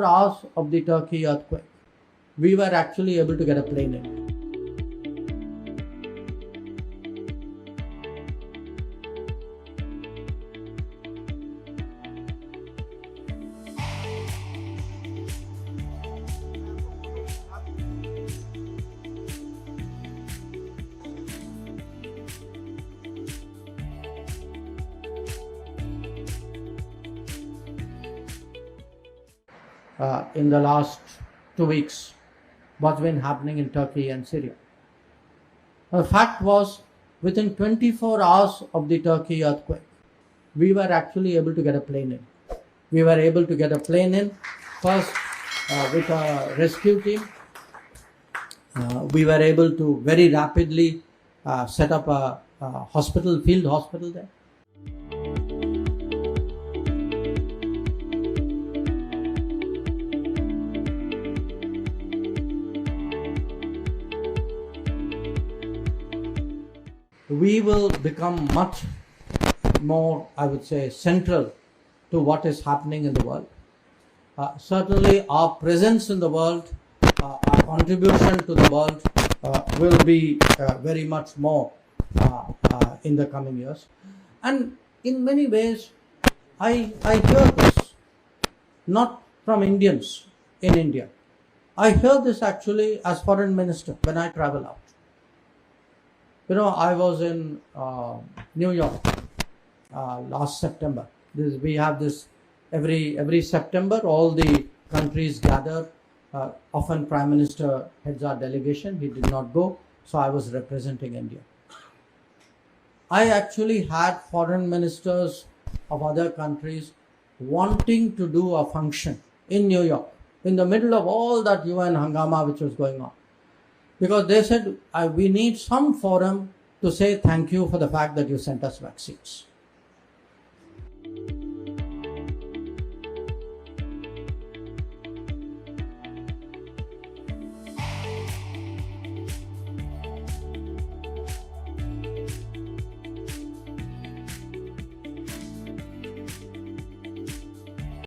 24 hours of the Turkey earthquake, we were actually able to get a plane in. In the last 2 weeks, what's been happening in Turkey and Syria. The fact was, within 24 hours of the Turkey earthquake, we were actually able to get a plane in. We were able to get a plane in, first with a rescue team. We were able to very rapidly set up a hospital, field hospital there. We will become much more, I would say, central to what is happening in the world. Certainly our presence in the world, our contribution to the world will be very much more in the coming years. And in many ways, I hear this not from Indians in India. I hear this actually as foreign minister when I travel out. You know, I was in New York last September. We have this every September. All the countries gather. Often Prime Minister heads our delegation. He did not go, so I was representing India. I actually had foreign ministers of other countries wanting to do a function in New York in the middle of all that UN hangama which was going on. Because they said, we need some forum to say thank you for the fact that you sent us vaccines.